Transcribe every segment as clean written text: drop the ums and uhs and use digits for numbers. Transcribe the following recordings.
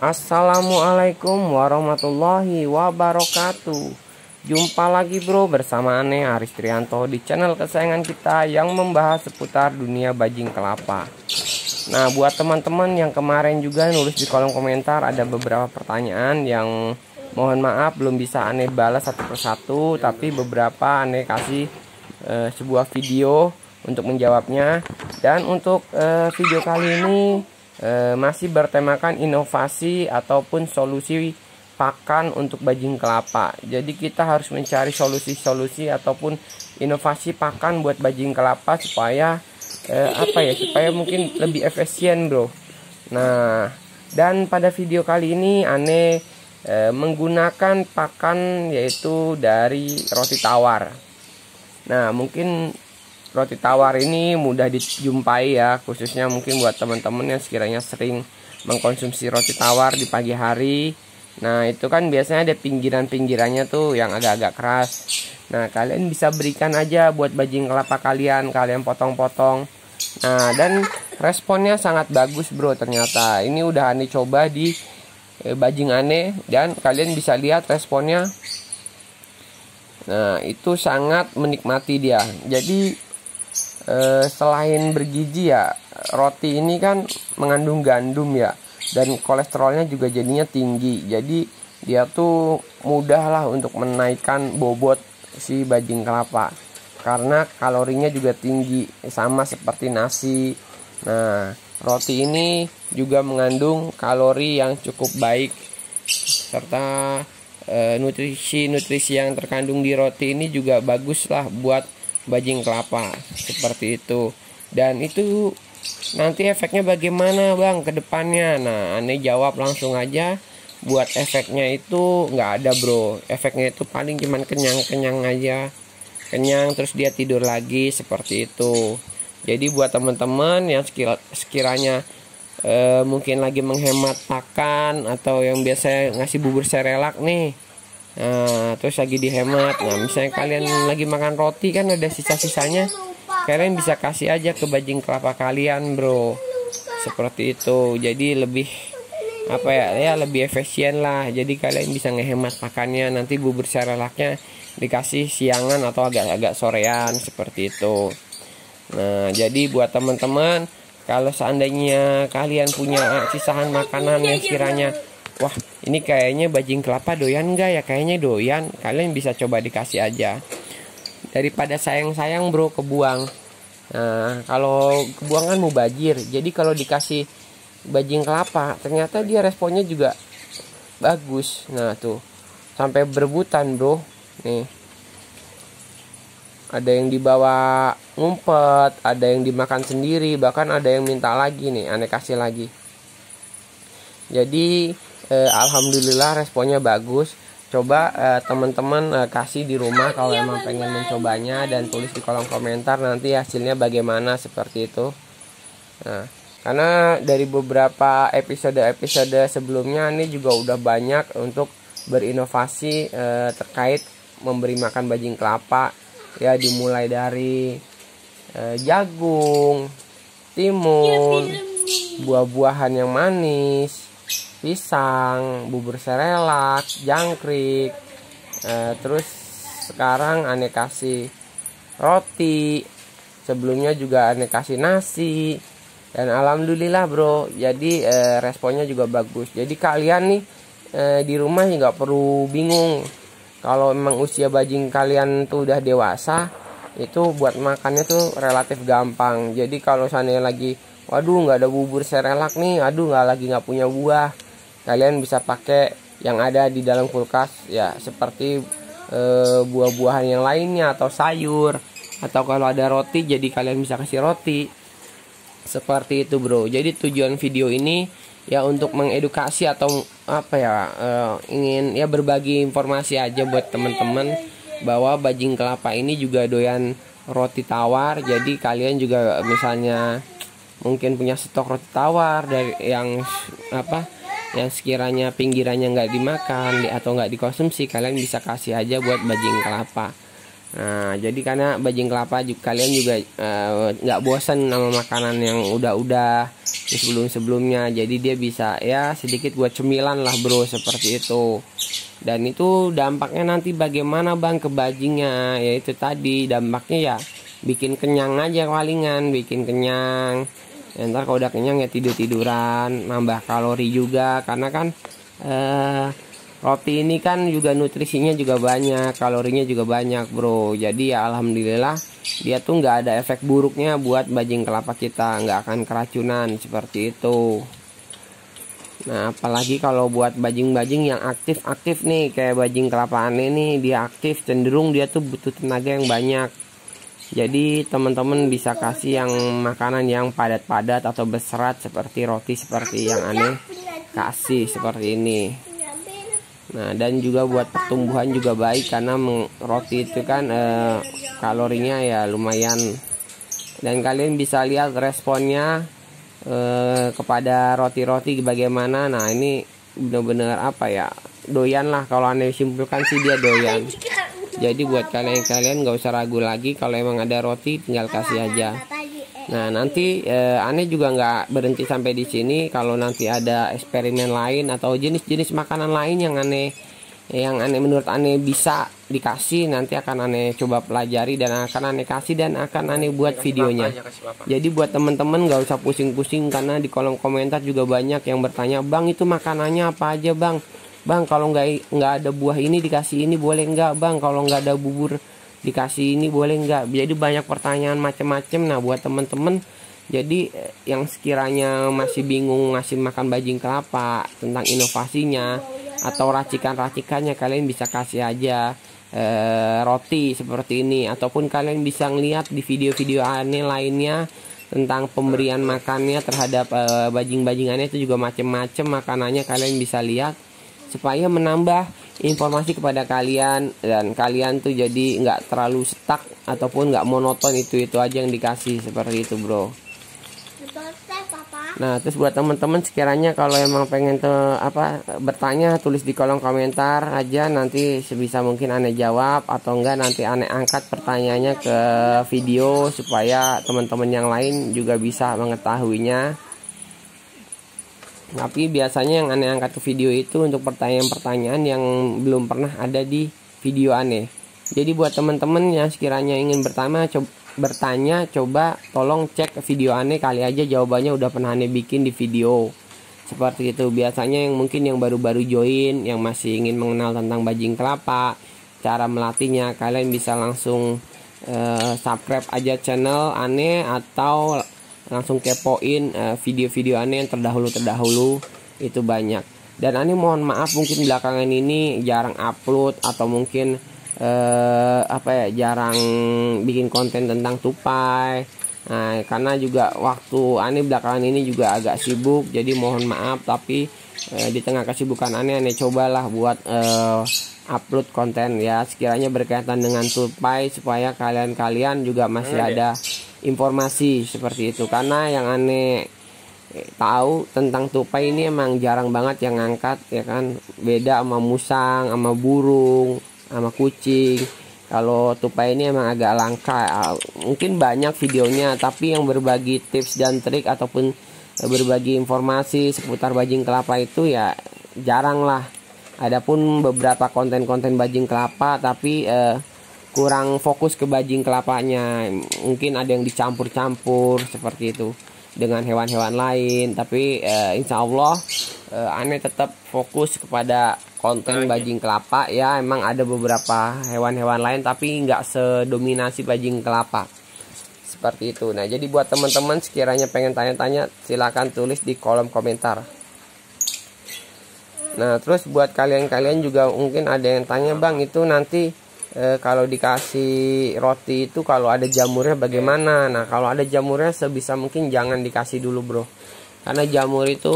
Assalamualaikum warahmatullahi wabarakatuh. Jumpa lagi bro bersama Ane Aris Trianto di channel kesayangan kita yang membahas seputar dunia bajing kelapa. Nah, buat teman-teman yang kemarin juga nulis di kolom komentar ada beberapa pertanyaan yang mohon maaf belum bisa Ane balas satu persatu, tapi beberapa Ane kasih sebuah video untuk menjawabnya. Dan untuk video kali ini masih bertemakan inovasi ataupun solusi pakan untuk bajing kelapa. Jadi kita harus mencari solusi-solusi ataupun inovasi pakan buat bajing kelapa supaya supaya mungkin lebih efisien bro. Nah, dan pada video kali ini Ane menggunakan pakan yaitu dari roti tawar. Nah, mungkin roti tawar ini mudah dijumpai ya, khususnya mungkin buat teman-teman yang sekiranya sering mengkonsumsi roti tawar di pagi hari. Nah, itu kan biasanya ada pinggiran-pinggirannya tuh yang agak-agak keras. Nah, kalian bisa berikan aja buat bajing kelapa kalian potong-potong. Nah, dan responnya sangat bagus bro ternyata. Ini udah Ane coba di bajing Ane dan kalian bisa lihat responnya. Nah, itu sangat menikmati dia. Jadi selain bergizi ya, roti ini kan mengandung gandum ya, dan kolesterolnya juga jadinya tinggi. Jadi dia tuh mudah lah untuk menaikkan bobot si bajing kelapa karena kalorinya juga tinggi sama seperti nasi. Nah, roti ini juga mengandung kalori yang cukup baik serta nutrisi yang terkandung di roti ini juga bagus lah buat bajing kelapa seperti itu. Dan itu nanti efeknya bagaimana bang ke depannya? Nah, Ane jawab langsung aja. Buat efeknya itu nggak ada bro. Efeknya itu paling cuman kenyang aja, kenyang terus dia tidur lagi seperti itu. Jadi buat teman-teman yang sekiranya mungkin lagi menghemat pakan atau yang biasa ngasih bubur serelak nih, nah terus lagi dihemat. Nah, misalnya kalian lagi makan roti kan ada sisa-sisanya, kalian bisa kasih aja ke bajing kelapa kalian bro, seperti itu. Jadi lebih lebih efisien lah. Jadi kalian bisa ngehemat pakannya. Nanti bubur serelaknya dikasih siangan atau agak-agak sorean seperti itu. Nah, jadi buat teman-teman, kalau seandainya kalian punya sisahan makanan yang sekiranya wah, ini kayaknya bajing kelapa doyan enggak ya? Kayaknya doyan. Kalian bisa coba dikasih aja. Daripada sayang-sayang bro kebuang. Nah, kalau kebuang kan mubazir. Jadi kalau dikasih bajing kelapa, ternyata dia responnya juga bagus. Nah, tuh. Sampai berebutan bro. Nih. Ada yang dibawa ngumpet, ada yang dimakan sendiri, bahkan ada yang minta lagi nih, Ane kasih lagi. Jadi alhamdulillah responnya bagus. Coba teman-teman kasih di rumah kalau emang pengen mencobanya, dan tulis di kolom komentar nanti hasilnya bagaimana seperti itu. Nah, karena dari beberapa episode sebelumnya ini juga udah banyak untuk berinovasi terkait memberi makan bajing kelapa ya, dimulai dari jagung, timun, buah-buahan yang manis, pisang, bubur serelak, jangkrik, terus sekarang Ane kasih roti, sebelumnya juga Ane kasih nasi, dan alhamdulillah bro, jadi responnya juga bagus. Jadi kalian nih di rumah nggak perlu bingung. Kalau memang usia bajing kalian tuh udah dewasa, itu buat makannya tuh relatif gampang. Jadi kalau sana lagi waduh nggak ada bubur serelak nih, nggak punya buah, kalian bisa pakai yang ada di dalam kulkas ya, seperti buah-buahan yang lainnya atau sayur, atau kalau ada roti jadi kalian bisa kasih roti seperti itu bro. Jadi tujuan video ini ya untuk mengedukasi atau ingin ya berbagi informasi aja buat teman-teman bahwa bajing kelapa ini juga doyan roti tawar. Jadi kalian juga misalnya mungkin punya stok roti tawar dari yang sekiranya pinggirannya nggak dimakan atau nggak dikonsumsi, kalian bisa kasih aja buat bajing kelapa. Nah, jadi karena bajing kelapa juga, kalian juga nggak bosan sama makanan yang udah sebelumnya. Jadi dia bisa ya sedikit buat cemilan lah bro, seperti itu. Dan itu dampaknya nanti bagaimana bang ke bajingnya? Yaitu tadi dampaknya ya bikin kenyang aja palingan, bikin kenyang. Ya, ntar kalau udah kenyang ya tiduran, nambah kalori juga karena kan roti ini kan juga nutrisinya juga banyak, kalorinya juga banyak bro. Jadi ya alhamdulillah dia tuh nggak ada efek buruknya buat bajing kelapa kita, nggak akan keracunan seperti itu. Nah apalagi kalau buat bajing-bajing yang aktif nih, kayak bajing kelapa aneh nih, dia aktif, cenderung dia tuh butuh tenaga yang banyak. Jadi teman-teman bisa kasih yang makanan yang padat-padat atau berserat seperti roti seperti yang aneh kasih seperti ini. Nah dan juga buat pertumbuhan juga baik karena roti itu kan kalorinya ya lumayan. Dan kalian bisa lihat responnya kepada roti-roti bagaimana. Nah ini benar-benar apa ya, doyan lah, kalau aneh simpulkan sih dia doyan. Jadi buat kalian nggak usah ragu lagi, kalau emang ada roti tinggal kasih aja. Nah nanti aneh juga nggak berhenti sampai di sini. Kalau nanti ada eksperimen lain atau jenis-jenis makanan lain yang aneh menurut aneh bisa dikasih, nanti akan aneh coba pelajari dan akan aneh kasih dan akan aneh buat videonya. Jadi buat temen-temen nggak usah pusing-pusing, karena di kolom komentar juga banyak yang bertanya, bang itu makanannya apa aja bang? Bang kalau nggak ada buah ini dikasih ini boleh nggak bang? Kalau nggak ada bubur dikasih ini boleh nggak? Jadi banyak pertanyaan macam-macam. Nah buat temen-temen jadi yang sekiranya masih bingung ngasih makan bajing kelapa, tentang inovasinya atau racikan-racikannya, kalian bisa kasih aja roti seperti ini. Ataupun kalian bisa ngeliat di video-video aneh lainnya tentang pemberian makannya terhadap bajing-bajingannya, itu juga macam-macam makanannya, kalian bisa lihat supaya menambah informasi kepada kalian, dan kalian tuh jadi nggak terlalu stuck ataupun nggak monoton itu aja yang dikasih seperti itu bro. Nah terus buat teman-teman sekiranya kalau emang pengen bertanya, tulis di kolom komentar aja, nanti sebisa mungkin aneh jawab, atau enggak nanti aneh angkat pertanyaannya ke video supaya teman-teman yang lain juga bisa mengetahuinya. Tapi biasanya yang aneh angkat ke video itu untuk pertanyaan-pertanyaan yang belum pernah ada di video aneh. Jadi buat teman-teman yang sekiranya ingin bertanya, coba tolong cek video aneh, kali aja jawabannya udah pernah aneh bikin di video. Seperti itu. Biasanya yang mungkin yang baru-baru join, yang masih ingin mengenal tentang bajing kelapa, cara melatihnya, kalian bisa langsung subscribe aja channel aneh, atau langsung kepoin video-video aneh yang terdahulu itu banyak. Dan aneh mohon maaf mungkin belakangan ini jarang upload, atau mungkin jarang bikin konten tentang tupai. Nah karena juga waktu aneh belakangan ini juga agak sibuk, jadi mohon maaf. Tapi di tengah kesibukan aneh cobalah buat upload konten ya sekiranya berkaitan dengan tupai, supaya kalian juga masih ada informasi seperti itu. Karena yang aneh tahu tentang tupai ini emang jarang banget yang ngangkat ya kan, beda sama musang, sama burung, sama kucing. Kalau tupai ini emang agak langka. Mungkin banyak videonya, tapi yang berbagi tips dan trik ataupun berbagi informasi seputar bajing kelapa itu ya jarang lah. Adapun beberapa konten-konten bajing kelapa, tapi kurang fokus ke bajing kelapanya. Mungkin ada yang dicampur-campur seperti itu dengan hewan-hewan lain. Tapi insya Allah aneh tetap fokus kepada konten bajing kelapa ya. Emang ada beberapa hewan-hewan lain, tapi nggak sedominasi bajing kelapa seperti itu. Nah jadi buat teman-teman sekiranya pengen tanya-tanya, silahkan tulis di kolom komentar. Nah terus buat kalian juga mungkin ada yang tanya, bang itu nanti kalau dikasih roti itu kalau ada jamurnya bagaimana? Nah kalau ada jamurnya sebisa mungkin jangan dikasih dulu bro, karena jamur itu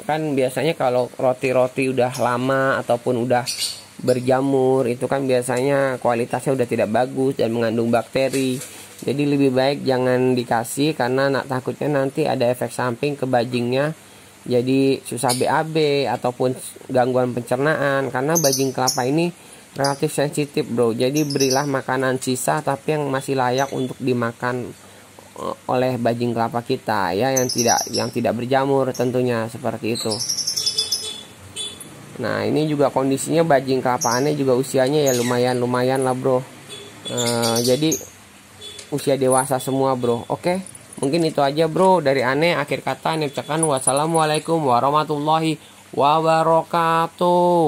kan biasanya kalau roti-roti udah lama ataupun udah berjamur itu kan biasanya kualitasnya udah tidak bagus dan mengandung bakteri. Jadi lebih baik jangan dikasih, karena takutnya nanti ada efek samping ke bajingnya, jadi susah BAB ataupun gangguan pencernaan. Karena bajing kelapa ini relatif sensitif bro. Jadi berilah makanan sisa tapi yang masih layak untuk dimakan oleh bajing kelapa kita ya, yang tidak berjamur tentunya, seperti itu. Nah ini juga kondisinya bajing kelapa aneh juga usianya ya lumayan lah bro. Jadi usia dewasa semua bro. Oke, mungkin itu aja bro dari aneh. Akhir kata aneh ucapkan wassalamualaikum warahmatullahi wabarakatuh.